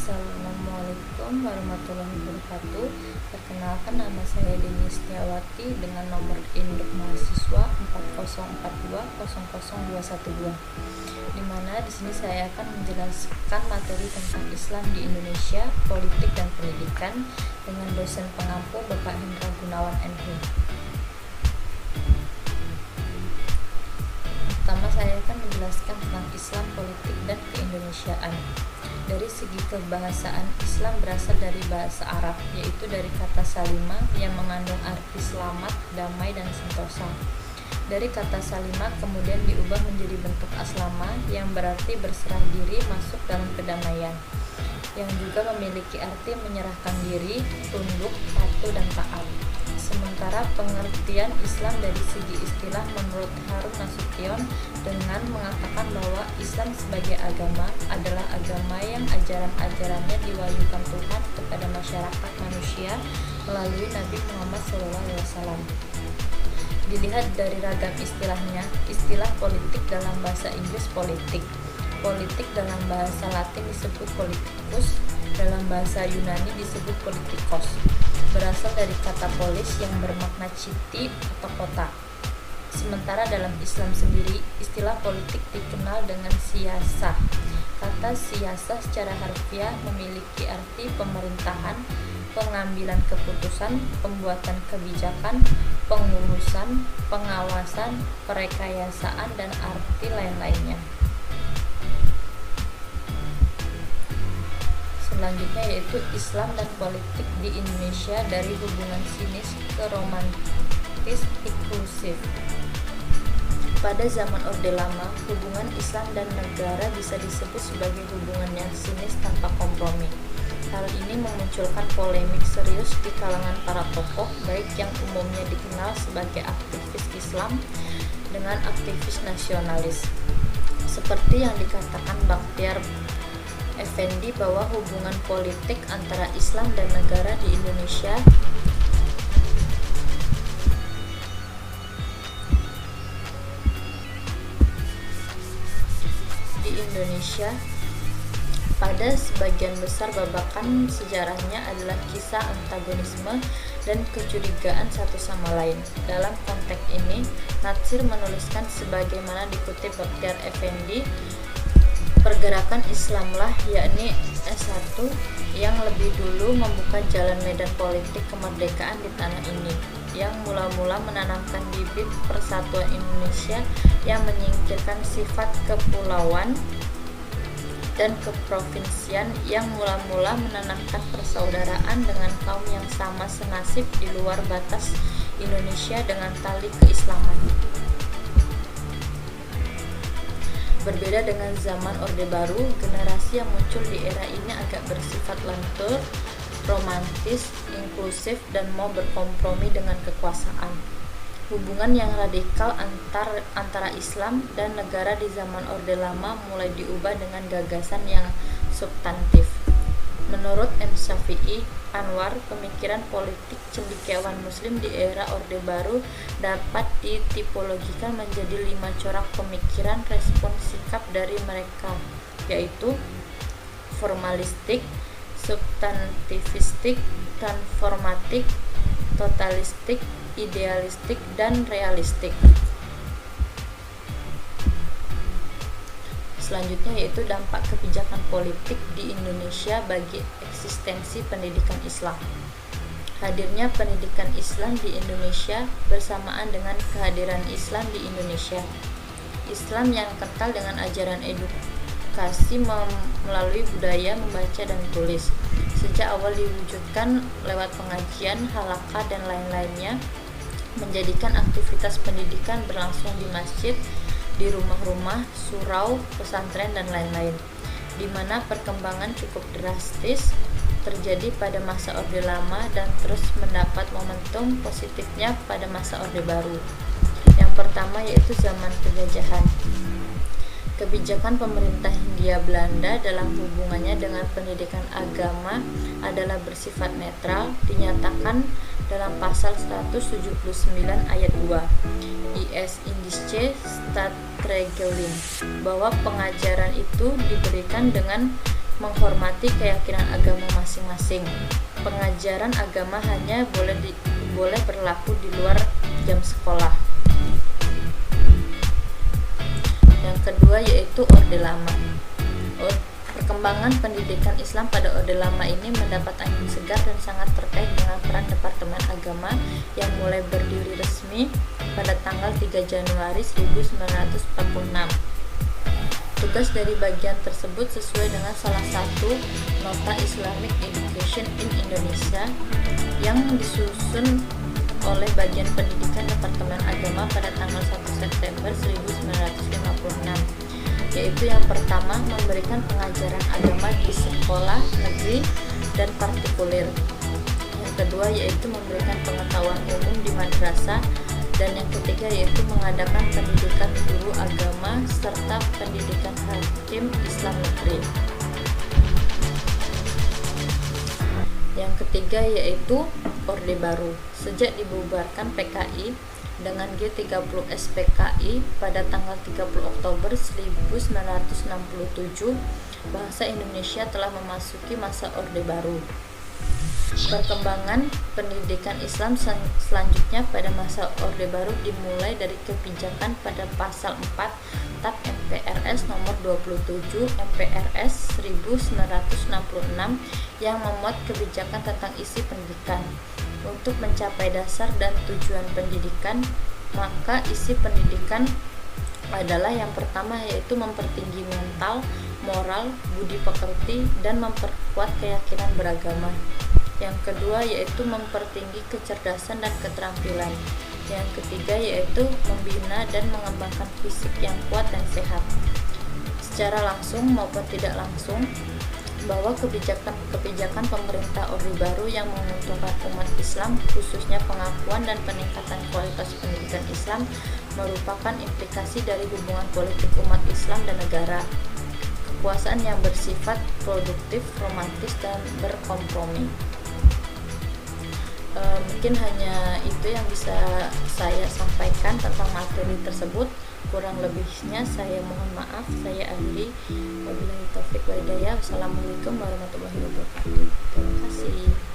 Assalamualaikum warahmatullahi wabarakatuh. Perkenalkan, nama saya Dini Setiawati dengan nomor induk mahasiswa 404200212. Di mana di sini saya akan menjelaskan materi tentang Islam di Indonesia, politik dan pendidikan dengan dosen pengampu Bapak Hendra Gunawan MH. Pertama, saya akan menjelaskan tentang Islam, politik dan keindonesiaan. Dari segi kebahasaan, Islam berasal dari bahasa Arab, yaitu dari kata salima yang mengandung arti selamat, damai, dan sentosa. Dari kata salima kemudian diubah menjadi bentuk aslama yang berarti berserah diri masuk dalam kedamaian, yang juga memiliki arti menyerahkan diri, tunduk, patuh, dan taat. Sementara pengertian Islam dari segi istilah menurut Harun Nasution dengan mengatakan bahwa Islam sebagai agama adalah agama yang ajaran-ajarannya diwahyukan Tuhan kepada masyarakat manusia melalui Nabi Muhammad SAW. Dilihat dari ragam istilahnya, istilah politik dalam bahasa Inggris politik dalam bahasa Latin disebut politicus, dalam bahasa Yunani disebut politikos, berasal dari kata polis yang bermakna city atau kota. Sementara dalam Islam sendiri, istilah politik dikenal dengan siyasah. Kata siyasah secara harfiah memiliki arti pemerintahan, pengambilan keputusan, pembuatan kebijakan, pengurusan, pengawasan, perekayasaan, dan arti lain-lainnya. Selanjutnya yaitu Islam dan politik di Indonesia dari hubungan sinis ke romantis inklusif. Pada zaman Orde Lama, hubungan Islam dan negara bisa disebut sebagai hubungan yang sinis tanpa kompromi. Hal ini memunculkan polemik serius di kalangan para tokoh, baik yang umumnya dikenal sebagai aktivis Islam dengan aktivis nasionalis. Seperti yang dikatakan Bakhtiar Effendi bahwa hubungan politik antara Islam dan negara di Indonesia pada sebagian besar babakan sejarahnya adalah kisah antagonisme dan kecurigaan satu sama lain. Dalam konteks ini, Natsir menuliskan sebagaimana dikutip Bakhtiar Effendi, pergerakan Islamlah, yakni S1, yang lebih dulu membuka jalan medan politik kemerdekaan di tanah ini, yang mula-mula menanamkan bibit persatuan Indonesia yang menyingkirkan sifat kepulauan dan keprovinsian, yang mula-mula menanamkan persaudaraan dengan kaum yang sama senasib di luar batas Indonesia dengan tali keislaman. Berbeda dengan zaman Orde Baru, generasi yang muncul di era ini agak bersifat lentur, romantis, inklusif, dan mau berkompromi dengan kekuasaan. Hubungan yang radikal antara Islam dan negara di zaman Orde Lama mulai diubah dengan gagasan yang substantif. Menurut M. Syafi'i Anwar, pemikiran politik cendekiawan Muslim di era Orde Baru dapat ditipologikan menjadi 5 corak pemikiran respon sikap dari mereka, yaitu formalistik, substantivistik, transformatik, totalistik, idealistik, dan realistik. Selanjutnya yaitu dampak kebijakan politik di Indonesia bagi eksistensi pendidikan Islam. Hadirnya pendidikan Islam di Indonesia bersamaan dengan kehadiran Islam di Indonesia. Islam yang kental dengan ajaran edukasi melalui budaya membaca dan tulis. Sejak awal diwujudkan lewat pengajian, halaqah, dan lain-lainnya, menjadikan aktivitas pendidikan berlangsung di masjid, di rumah-rumah, surau, pesantren, dan lain-lain, di mana perkembangan cukup drastis terjadi pada masa Orde Lama dan terus mendapat momentum positifnya pada masa Orde Baru. Yang pertama yaitu zaman penjajahan. Kebijakan pemerintah Hindia Belanda dalam hubungannya dengan pendidikan agama adalah bersifat netral, dinyatakan dalam pasal 179 ayat 2 IS Indische Staatsregelung bahwa pengajaran itu diberikan dengan menghormati keyakinan agama masing-masing. Pengajaran agama hanya boleh berlaku di luar jam sekolah. Yang kedua yaitu Orde Lama. Perkembangan pendidikan Islam pada Orde Lama ini mendapat angin segar dan sangat terkait dengan peran Departemen Agama yang mulai berdiri resmi pada tanggal 3 Januari 1946. Tugas dari bagian tersebut sesuai dengan salah satu nota Islamic Education in Indonesia yang disusun oleh Bagian Pendidikan Departemen Agama pada tanggal 1 September 1956, yaitu yang pertama memberikan pengajaran agama di sekolah negeri dan partikuler. Yang kedua yaitu memberikan pengetahuan umum di madrasah, dan yang ketiga yaitu mengadakan pendidikan guru agama serta pendidikan hakim Islam negeri. Yang ketiga yaitu Orde Baru. Sejak dibubarkan PKI dengan G30 SPKI pada tanggal 30 Oktober 1967, bahasa Indonesia telah memasuki masa Orde Baru. Perkembangan pendidikan Islam selanjutnya pada masa Orde Baru dimulai dari kebijakan pada pasal 4 TAP MPRS nomor 27 MPRS 1966 yang memuat kebijakan tentang isi pendidikan. Untuk mencapai dasar dan tujuan pendidikan, maka isi pendidikan adalah yang pertama yaitu mempertinggi mental, moral, budi pekerti, dan memperkuat keyakinan beragama. Yang kedua yaitu mempertinggi kecerdasan dan keterampilan. Yang ketiga yaitu membina dan mengembangkan fisik yang kuat dan sehat. Secara langsung maupun tidak langsung, bahwa kebijakan pemerintah Orde Baru yang menguntungkan umat Islam, khususnya pengakuan dan peningkatan kualitas pendidikan Islam, merupakan implikasi dari hubungan politik umat Islam dan negara. Kekuasaan yang bersifat produktif, romantis, dan berkompromi. Mungkin hanya itu yang bisa saya sampaikan tentang materi tersebut. Kurang lebihnya saya mohon maaf. Saya akhiri. Wabillahi taufiq wal hidayah. Wassalamualaikum warahmatullahi wabarakatuh. Terima kasih.